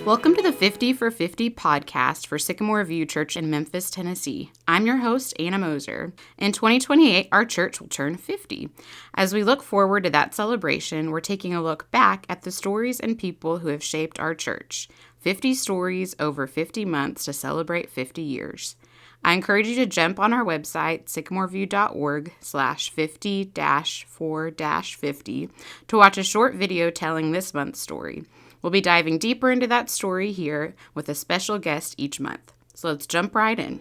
Welcome to the 50 for 50 podcast for Sycamore View Church in Memphis, Tennessee. I'm your host, Anna Moser. In 2028, our church will turn 50. As we look forward to that celebration, we're taking a look back at the stories and people who have shaped our church. 50 stories over 50 months to celebrate 50 years. I encourage you to jump on our website, sycamoreview.org/50-4-50 to watch a short video telling this month's story. We'll be diving deeper into that story here with a special guest each month. So let's jump right in.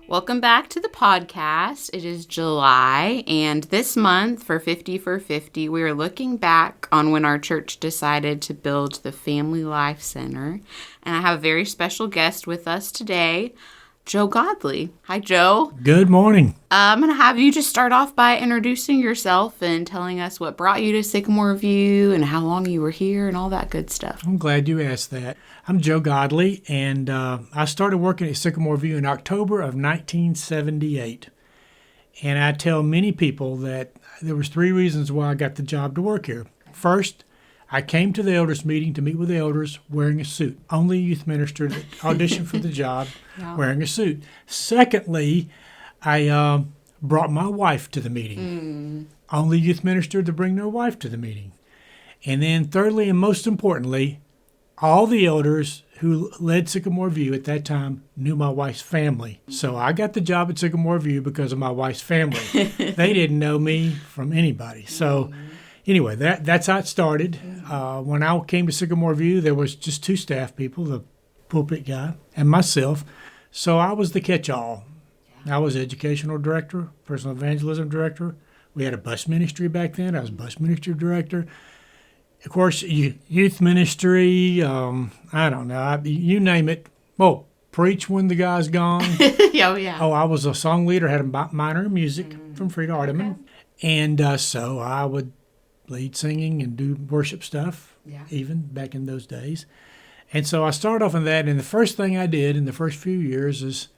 Welcome back to the podcast. It is July, and this month for 50 for 50, we are looking back on when our church decided to build the Family Life Center. And I have a very special guest with us today, Joe Godley. Hi, Joe. Good morning. I'm going to have you just start off by introducing yourself and telling us what brought you to Sycamore View and how long you were here and all that good stuff. I'm glad you asked that. I'm Joe Godley, and I started working at Sycamore View in October of 1978. And I tell many people that there was 3 reasons why I got the job to work here. First, I came to the elders meeting to meet with the elders wearing a suit. Only youth minister that auditioned for the job wearing a suit. Secondly, I brought my wife to the meeting. Only youth minister to bring their wife to the meeting. And then thirdly, and most importantly, all the elders who led Sycamore View at that time knew my wife's family. So I got the job at Sycamore View because of my wife's family. They didn't know me from anybody. So anyway, that's how it started. When I came to Sycamore View, there was just 2 staff people, the pulpit guy and myself. So I was the catch-all. I was educational director, personal evangelism director. We had a bus ministry back then. I was bus ministry director. Of course, youth ministry, I don't know, you name it. Oh, preach when the guy's gone. Oh, I was a song leader, had a minor in music from Frida Arteman. Okay. And so I would lead singing and do worship stuff, even back in those days. And so I started off in that, and the first thing I did in the first few years is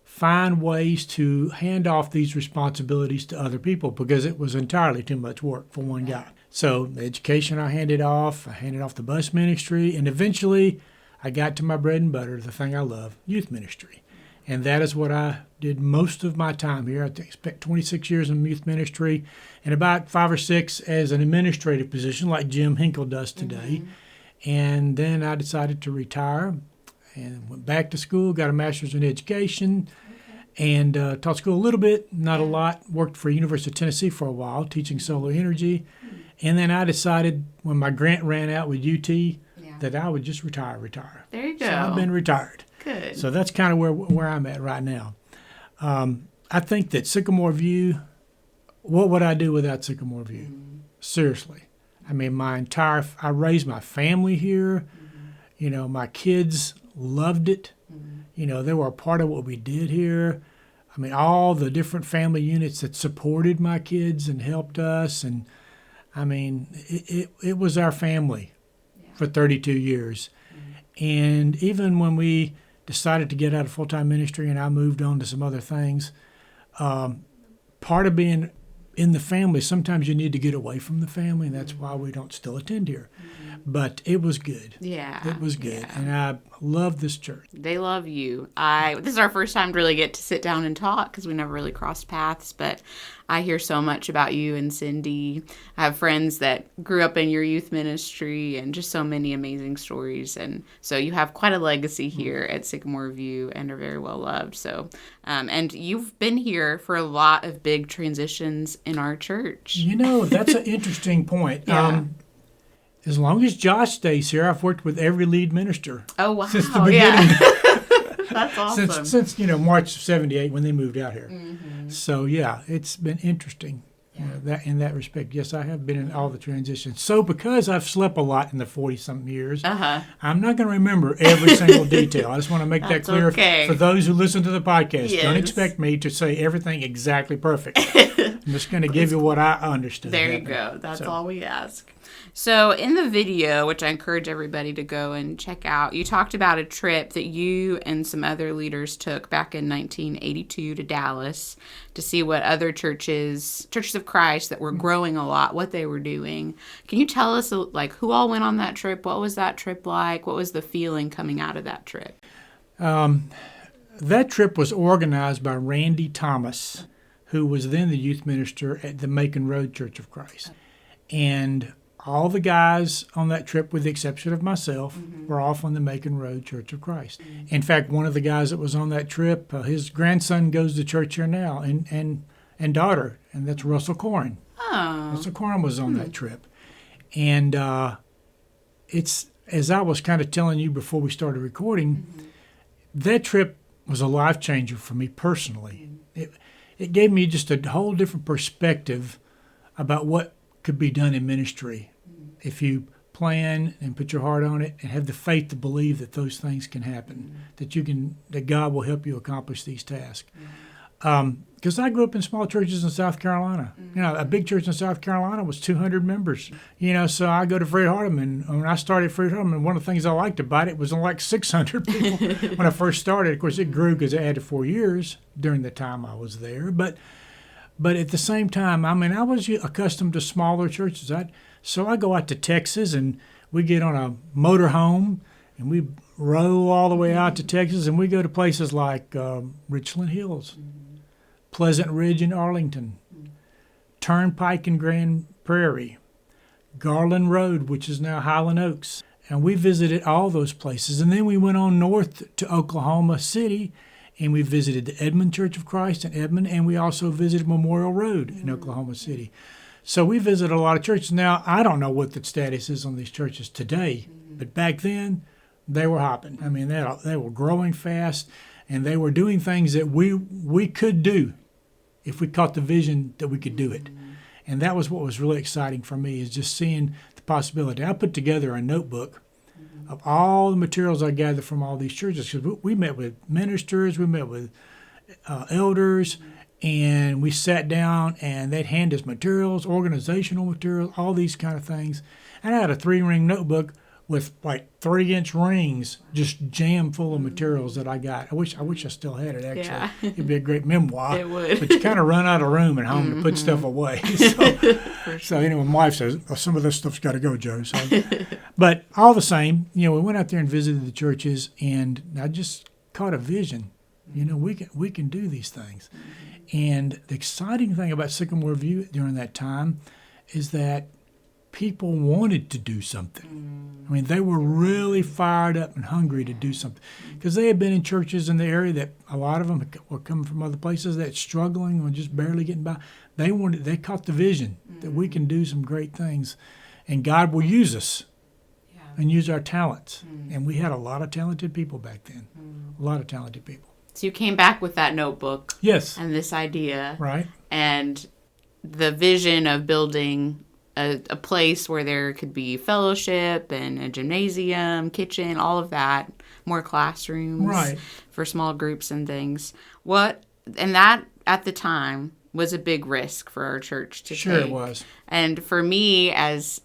find ways to hand off these responsibilities to other people because it was entirely too much work for one guy. So the education I handed off the bus ministry, and eventually I got to my bread and butter, the thing I love, youth ministry. And that is what I did most of my time here. I spent 26 years in youth ministry and about 5 or 6 as an administrative position like Jim Hinkle does today. And then I decided to retire and went back to school, got a master's in education, and taught school a little bit, not a lot. Worked for University of Tennessee for a while, teaching solar energy. And then I decided when my grant ran out with UT that I would just retire. There you go. So I've been retired. Good. So that's kind of where I'm at right now. I think that Sycamore View, what would I do without Sycamore View? Seriously. I mean, I raised my family here. You know, my kids loved it. You know, they were a part of what we did here. I mean, all the different family units that supported my kids and helped us. And I mean, it was our family for 32 years. And even when we decided to get out of full-time ministry and I moved on to some other things, part of being in the family, sometimes you need to get away from the family, and that's why we don't still attend here. But it was good. Yeah. It was good. Yeah. And I love this church. They love you. This is our first time to really get to sit down and talk because we never really crossed paths, but I hear so much about you and Cindy. I have friends that grew up in your youth ministry and just so many amazing stories. And so you have quite a legacy here at Sycamore View and are very well loved. So, and you've been here for a lot of big transitions in our church. You know, that's an interesting point. As long as Josh stays here, I've worked with every lead minister. Oh, wow. Since the beginning. That's awesome. Since March of 78 when they moved out here. So, yeah, it's been interesting. You know, that in that respect. Yes, I have been in all the transitions. So because I've slept a lot in the 40-something years, I'm not going to remember every single detail. I just want to make that clear for those who listen to the podcast. Yes. Don't expect me to say everything exactly perfect. I'm just going to give you what I understood. There you go. That's all we ask. So in the video, which I encourage everybody to go and check out, you talked about a trip that you and some other leaders took back in 1982 to Dallas to see what other churches of Christ that were growing a lot, what they were doing. Can you tell us, like, who all went on that trip? What was that trip like? What was the feeling coming out of that trip? That trip was organized by Randy Thomas, who was then the youth minister at the Macon Road Church of Christ. And all the guys on that trip, with the exception of myself, were off on the Macon Road Church of Christ. In fact, one of the guys that was on that trip, his grandson goes to church here now, and daughter, and that's Russell Corrin. Oh. Russell Corrin was on that trip. And it's, as I was kind of telling you before we started recording, that trip was a life changer for me personally. It gave me just a whole different perspective about what could be done in ministry if you plan and put your heart on it and have the faith to believe that those things can happen, that God will help you accomplish these tasks. Because I grew up in small churches in South Carolina. You know, a big church in South Carolina was 200 members. You know, so I go to Fred Hardeman. When I started Fred Hardeman, one of the things I liked about it was only like 600 people when I first started. Of course, it grew because I added 4 years during the time I was there. But at the same time, I mean, I was accustomed to smaller churches. So I go out to Texas, and we get on a motor home, and we roll all the way out to Texas, and we go to places like Richland Hills, Pleasant Ridge in Arlington, Turnpike in Grand Prairie, Garland Road, which is now Highland Oaks. And we visited all those places. And then we went on north to Oklahoma City, and we visited the Edmond Church of Christ in Edmond, and we also visited Memorial Road in Oklahoma City. So we visited a lot of churches. Now, I don't know what the status is on these churches today, but back then, they were hopping. I mean, they were growing fast, and they were doing things that we could do if we caught the vision that we could do it. And that was what was really exciting for me, is just seeing the possibility. I put together a notebook of all the materials I gathered from all these churches, because we met with ministers, we met with elders, and we sat down, and they'd hand us materials, organizational materials, all these kind of things. And I had a 3-ring notebook with like 3-inch rings, just jammed full of materials that I got. I wish I still had it, actually. Yeah. It'd be a great memoir. It would. But you kind of run out of room at home to put stuff away. So anyway, my wife says, oh, some of this stuff's got to go, Joe. So, but all the same, you know, we went out there and visited the churches, and I just caught a vision. You know, we can do these things. And the exciting thing about Sycamore View during that time is that people wanted to do something. I mean, they were really fired up and hungry to do something, because they had been in churches in the area that a lot of them were coming from other places that's struggling or just barely getting by. They caught the vision that we can do some great things, and God will use us and use our talents. And we had a lot of talented people back then, a lot of talented people. So you came back with that notebook. Yes. And this idea. Right. And the vision of building a place where there could be fellowship and a gymnasium, kitchen, all of that, more classrooms for small groups and things. And that at the time was a big risk for our church to take. Sure it was. And for me, as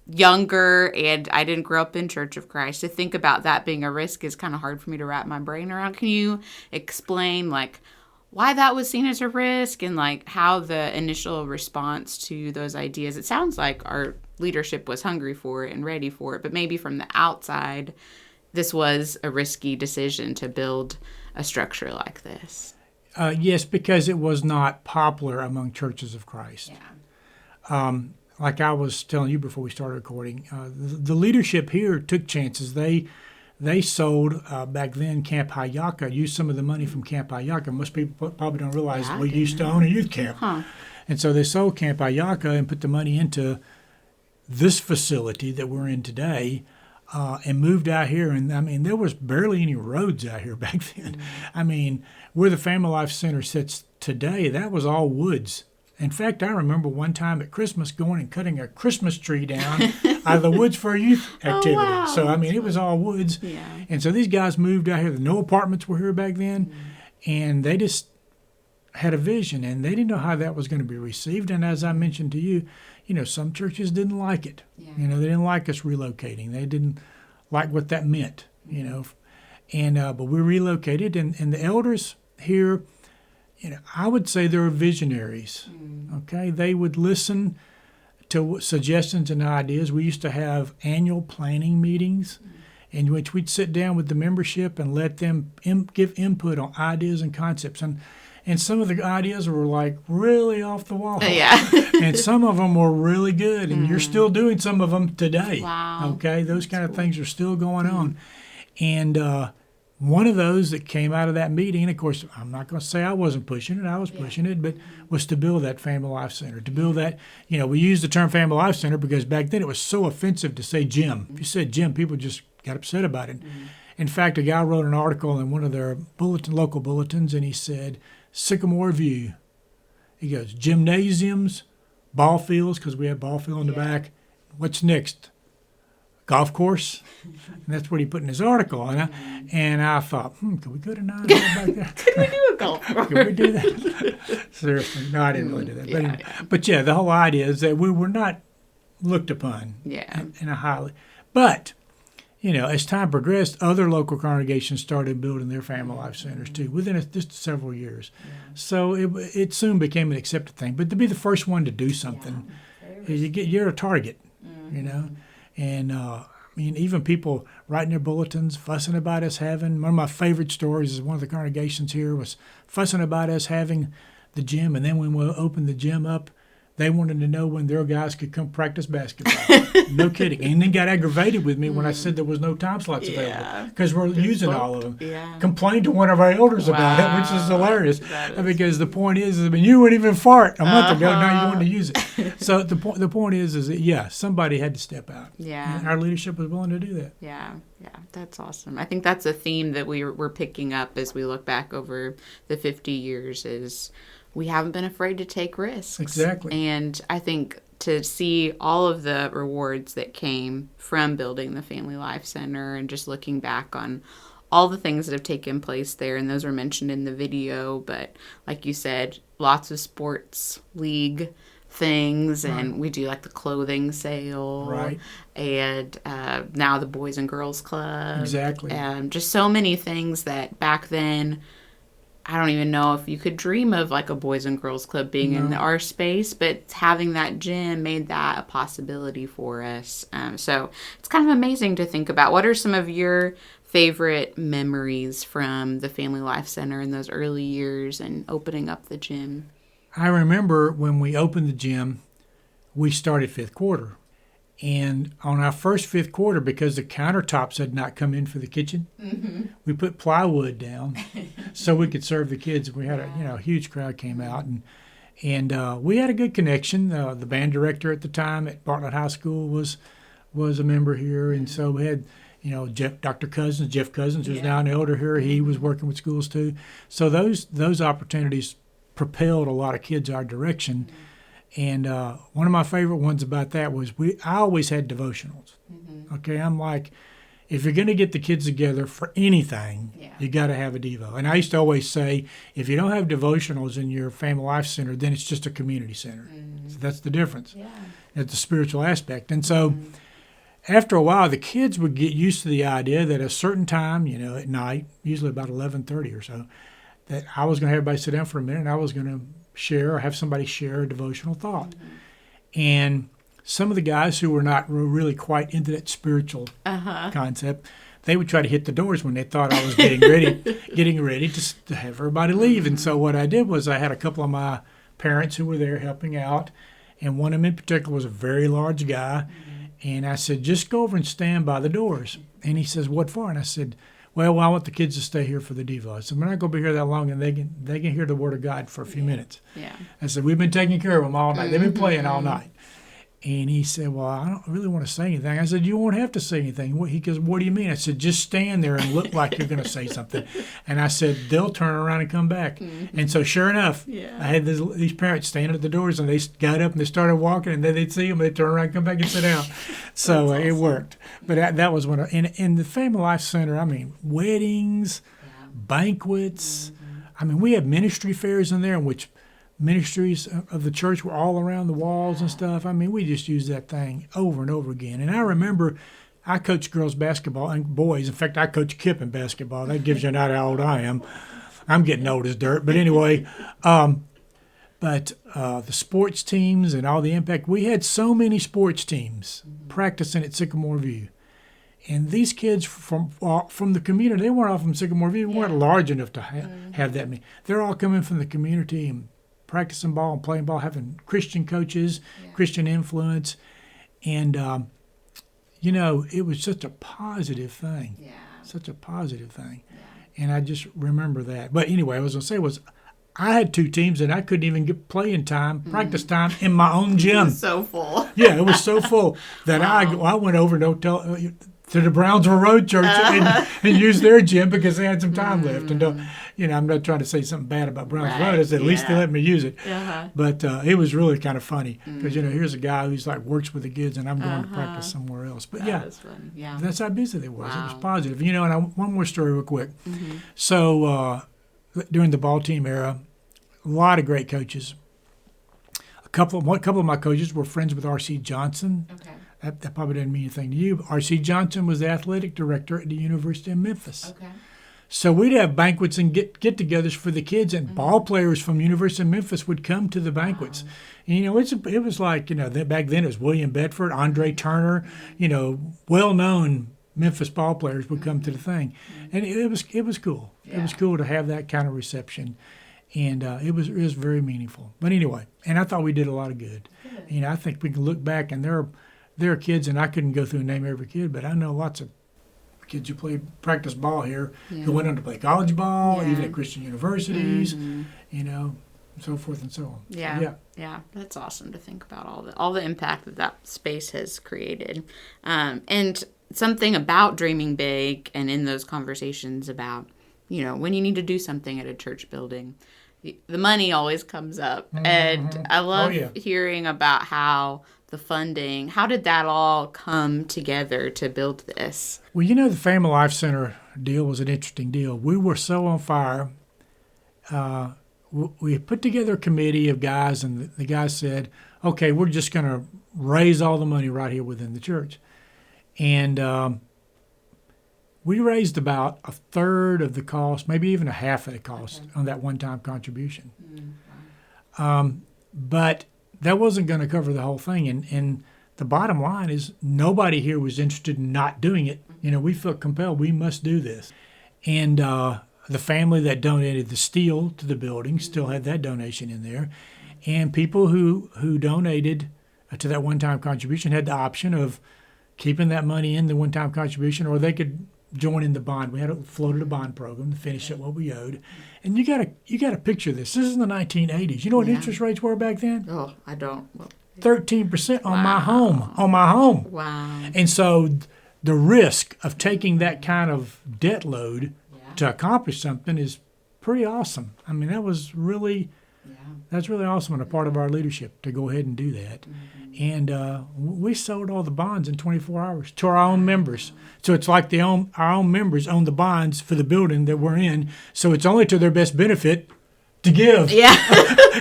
younger, and I didn't grow up in Church of Christ, to think about that being a risk is kind of hard for me to wrap my brain around. Can you explain, like, why that was seen as a risk, and like how the initial response to those ideas? It sounds like our leadership was hungry for it and ready for it, but maybe from the outside, this was a risky decision to build a structure like this. Yes, because it was not popular among churches of Christ. Yeah. Like I was telling you before we started recording, the leadership here took chances. They sold, back then, Camp Hayaka, used some of the money from Camp Hayaka. Most people probably don't realize we used to own a youth camp. Huh. And so they sold Camp Hayaka and put the money into this facility that we're in today, and moved out here. And, I mean, there was barely any roads out here back then. I mean, where the Family Life Center sits today, that was all woods. In fact, I remember one time at Christmas going and cutting a Christmas tree down out of the woods for a youth activity. Oh, wow. So, I mean, it was all woods. Yeah. And so these guys moved out here. No apartments were here back then. And they just had a vision, and they didn't know how that was going to be received. And as I mentioned to you, some churches didn't like it. Yeah. They didn't like us relocating. They didn't like what that meant, And but we relocated, and the elders here, I would say they were visionaries. Okay, they would listen to suggestions and ideas. We used to have annual planning meetings in which we'd sit down with the membership and let them give input on ideas and concepts. And some of the ideas were like really off the wall. Yeah. And some of them were really good, and you're still doing some of them today. Wow. Okay, those kind of things are still going on. And one of those that came out of that meeting, and of course, I'm not going to say I wasn't pushing it, I was pushing it, but was to build that Family Life Center, to build that, we used the term Family Life Center because back then it was so offensive to say gym. If you said gym, people just got upset about it. In fact, a guy wrote an article in one of their local bulletins, and he said, Sycamore View. He goes, gymnasiums, ball fields, because we have ball field in the back. What's next? Golf course? And that's what he put in his article. And I thought, could we go to 9 back there? Could we do a golf course? Could we do that? Seriously. No, I didn't really do that. But the whole idea is that we were not looked upon in a highly. But, as time progressed, other local congregations started building their Family Life Centers too, within just several years. So it soon became an accepted thing. But to be the first one to do something, you're a target, And even people writing their bulletins, fussing about us having. One of my favorite stories is one of the congregations here was fussing about us having the gym, and then when we opened the gym up, they wanted to know when their guys could come practice basketball. No kidding. And then got aggravated with me when I said there was no time slots available because we're using all of them. Yeah. Complained to one of our elders about it, which is hilarious. Because the point is, you wouldn't even fart a month ago. Now you want to use it. So the point is that somebody had to step out. Yeah. And our leadership was willing to do that. Yeah. That's awesome. I think that's a theme that we're picking up as we look back over the 50 years is we haven't been afraid to take risks. Exactly. And I think to see all of the rewards that came from building the Family Life Center and just looking back on all the things that have taken place there, and those were mentioned in the video, but like you said, lots of sports league things, and we do like the clothing sale, right? And now the Boys and Girls Club. Exactly. Just so many things that back then, I don't even know if you could dream of like a Boys and Girls Club being in our space, but having that gym made that a possibility for us. So it's kind of amazing to think about. What are some of your favorite memories from the Family Life Center in those early years and opening up the gym? I remember when we opened the gym, we started fifth quarter. And on our first fifth quarter, because the countertops had not come in for the kitchen, we put plywood down so we could serve the kids. We had a huge crowd came out, and we had a good connection. The band director at the time at Bartlett High School was a member here, and so we had Jeff Cousins, who's now an elder here. He was working with schools too. So those opportunities propelled a lot of kids our direction. And one of my favorite ones about that was I always had devotionals. Okay, I'm like, if you're going to get the kids together for anything, you got to have a Devo. And I used to always say, if you don't have devotionals in your Family Life Center, then it's just a community center. So that's the difference. It's the spiritual aspect. And so after a while, the kids would get used to the idea that at a certain time, at night, usually about 11:30 or so, that I was going to have everybody sit down for a minute and I was going to share or have somebody share a devotional thought. And some of the guys who were not really quite into that spiritual concept, they would try to hit the doors when they thought I was getting ready to have everybody leave. And so what I did was I had a couple of my parents who were there helping out, and one of them in particular was a very large guy. And I said, just go over and stand by the doors. And he says, what for? And I said, well, I want the kids to stay here for the Devo. I said, we're not going to be here that long, and they can hear the Word of God for a few minutes. I said, we've been taking care of them all night. They've been playing all night. And he said, well, I don't really want to say anything. I said, you won't have to say anything. He goes, what do you mean? I said, just stand there and look like you're going to say something. And I said, they'll turn around and come back. And so sure enough, I had these parents standing at the doors, and they got up and they started walking, and then they'd see them, they'd turn around and come back and sit down. So it worked. But that was one in the Family Life Center, I mean, weddings, banquets. I mean, we had ministry fairs in there in which ministries of the church were all around the walls and stuff. I mean, we just used that thing over and over again. And I remember I coached girls basketball and boys. In fact, I coached Kip in basketball. That gives you an idea how old I am. I'm getting old as dirt. But anyway, the sports teams and all the impact. We had so many sports teams practicing at Sycamore View. And these kids from the community, they weren't all from Sycamore View. We weren't large enough to have that many. They're all coming from the community and practicing ball and playing ball, having Christian coaches, Christian influence. And, it was such a positive thing. Yeah. Such a positive thing. Yeah. And I just remember that. But anyway, I was going to say I had 2 teams and I couldn't even get playing time, practice time in my own gym. It was so full. Yeah, it was so full that I went over to the Brownsville Road Church and used their gym because they had some time left. And I'm not trying to say something bad about Brownsville Road. I said, at least they let me use it. But it was really kind of funny because here's a guy who's like works with the kids, and I'm going to practice somewhere else. But that's how busy they was. Wow. It was positive. And one more story real quick. So during the ball team era, a lot of great coaches. A couple of my coaches were friends with R.C. Johnson. Okay. That probably doesn't mean anything to you. R.C. Johnson was the athletic director at the University of Memphis. Okay. So we'd have banquets and get-togethers for the kids, and ball players from University of Memphis would come to the banquets. And, it was like, back then it was William Bedford, Andre Turner, well-known Memphis ball players would come to the thing. And it was cool. Yeah. It was cool to have that kind of reception. And it was very meaningful. But anyway, and I thought we did a lot of good. I think we can look back, and there are kids, and I couldn't go through and name every kid, but I know lots of kids who practice ball here who went on to play college ball, even at Christian universities, so forth and so on. Yeah. That's awesome to think about all the impact that space has created. And something about dreaming big and in those conversations about, when you need to do something at a church building, the money always comes up. And I love hearing about how the funding, how did that all come together to build this? Well, the Family Life Center deal was an interesting deal. We were so on fire. We put together a committee of guys, and the guys said, okay, we're just going to raise all the money right here within the church. And we raised about a third of the cost, maybe even a half of the cost on that one-time contribution. But that wasn't going to cover the whole thing. And the bottom line is nobody here was interested in not doing it. We felt compelled. We must do this. And the family that donated the steel to the building still had that donation in there. And people who donated to that one-time contribution had the option of keeping that money in the one-time contribution, or they could join in the bond. We had floated a bond program to finish up what we owed. And you got to picture this. This is in the 1980s. You know what interest rates were back then? Oh, I don't. 13% on my home. Wow. And so the risk of taking that kind of debt load to accomplish something is pretty awesome. I mean, that's really awesome on a part of our leadership to go ahead and do that. And we sold all the bonds in 24 hours to our own members. So it's like our own members own the bonds for the building that we're in. So it's only to their best benefit to give. Yeah.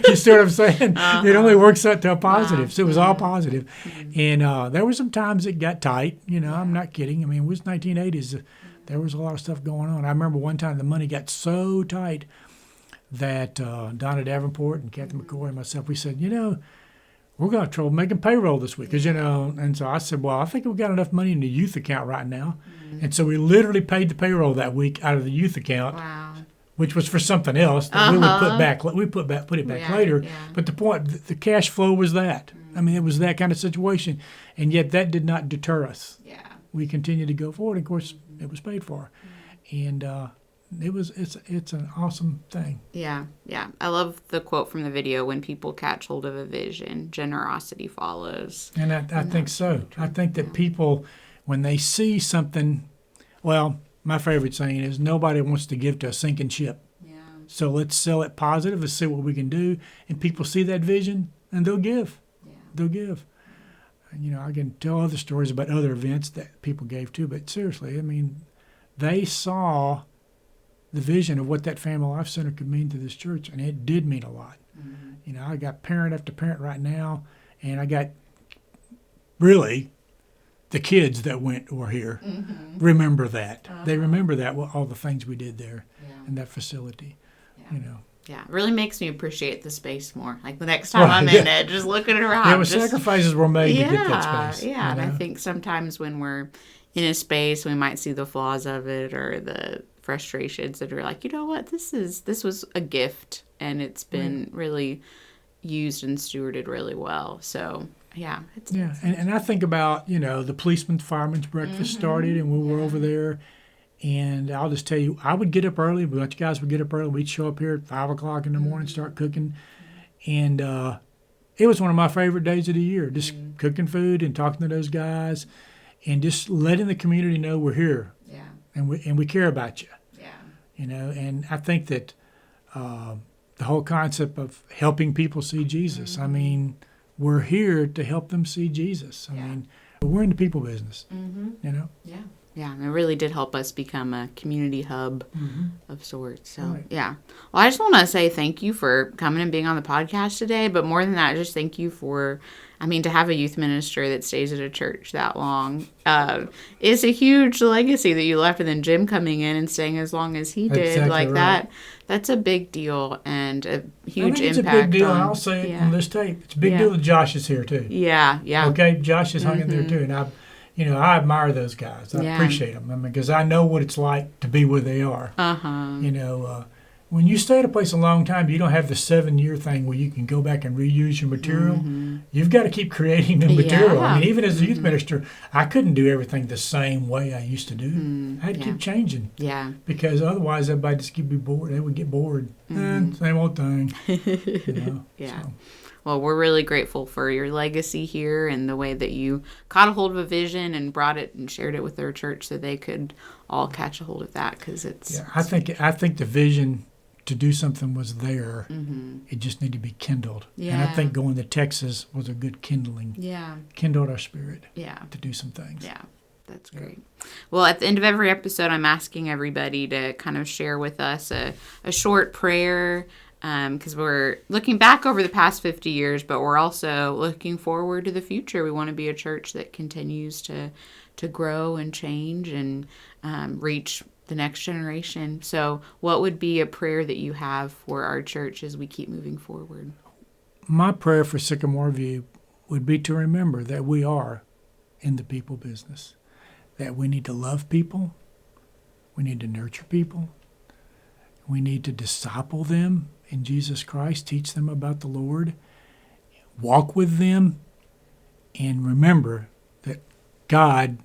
You see what I'm saying? It only works out to a positive. Wow. So it was all positive. And there were some times it got tight. I'm not kidding. I mean, it was 1980s. There was a lot of stuff going on. I remember one time the money got so tight that Donna Davenport and Kathy McCoy and myself, we said, we're going to have trouble making payroll this week. Because, and so I said, well, I think we've got enough money in the youth account right now. And so we literally paid the payroll that week out of the youth account. Wow. Which was for something else that we would put back. We put it back later. Yeah. But the point, the cash flow was that. I mean, it was that kind of situation, and yet that did not deter us. Yeah. We continued to go forward. Of course, it was paid for, and it's an awesome thing. Yeah. I love the quote from the video: "When people catch hold of a vision, generosity follows." And I think so. I think that people, when they see something, well. My favorite saying is nobody wants to give to a sinking ship. Yeah. So let's sell it positive. Let's see what we can do. And people see that vision and they'll give. Yeah. They'll give. I can tell other stories about other events that people gave to, but seriously, I mean, they saw the vision of what that Family Life Center could mean to this church, and it did mean a lot. You know, I got parent after parent right now, and I got really the kids that were here remember that. They remember that, all the things we did there in that facility, you know. Yeah, it really makes me appreciate the space more. Like the next time I'm in it, just looking around. Yeah, sacrifices were made to get that space. Yeah, you know? And I think sometimes when we're in a space, we might see the flaws of it or the frustrations that are like, you know what, this was a gift, and it's been really used and stewarded really well. So yeah, and I think about, you know, the policeman's fireman's breakfast started, and we were over there. And I'll just tell you, I would get up early. A bunch of guys would get up early. We'd show up here at 5 o'clock in the morning, start cooking. And it was one of my favorite days of the year, just cooking food and talking to those guys and just letting the community know we're here. Yeah. And we care about you. Yeah. You know, and I think that the whole concept of helping people see Jesus, I mean, we're here to help them see Jesus. I mean, we're in the people business, you know? Yeah. Yeah, and it really did help us become a community hub of sorts. So, yeah. Well, I just want to say thank you for coming and being on the podcast today. But more than that, just thank you for, to have a youth minister that stays at a church that long is a huge legacy that you left. And then Jim coming in and staying as long as he did. Exactly like right. that. That's a big deal and a huge it's impact. It's a big deal, and I'll say it on this tape. It's a big deal that Josh is here, too. Yeah. Okay, Josh is hung in there, too. And I admire those guys. I appreciate them. Because I know what it's like to be where they are. You know, when you stay at a place a long time, you don't have the 7-year thing where you can go back and reuse your material. You've got to keep creating new material. I mean, even as a youth minister, I couldn't do everything the same way I used to do. I had to keep changing. Yeah. Because otherwise, everybody just would be bored. They would get bored. Same old thing. You know? Yeah. So. Well, we're really grateful for your legacy here and the way that you caught a hold of a vision and brought it and shared it with their church so they could all catch a hold of that because it's. Yeah, I think the vision to do something was there. It just needed to be kindled. Yeah. And I think going to Texas was a good kindling. Yeah. Kindled our spirit. Yeah. To do some things. Yeah. That's great. Well, at the end of every episode, I'm asking everybody to kind of share with us a short prayer. Because we're looking back over the past 50 years, but we're also looking forward to the future. We want to be a church that continues to grow and change and reach the next generation. So what would be a prayer that you have for our church as we keep moving forward? My prayer for Sycamore View would be to remember that we are in the people business, that we need to love people, we need to nurture people, we need to disciple them in Jesus Christ, teach them about the Lord, walk with them, and remember that God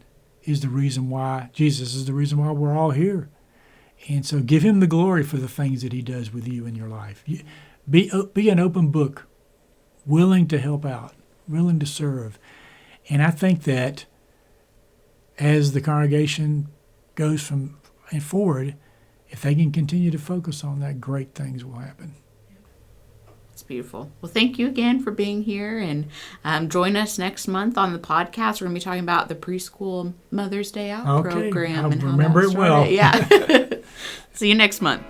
is the reason why, Jesus is the reason why we're all here. And so give him the glory for the things that he does with you in your life. Be an open book, willing to help out, willing to serve. And I think that as the congregation goes from and forward, if they can continue to focus on that, great things will happen. It's beautiful. Well, thank you again for being here. And join us next month on the podcast. We're going to be talking about the preschool Mother's Day Out program. I'll remember it well. Yeah. See you next month.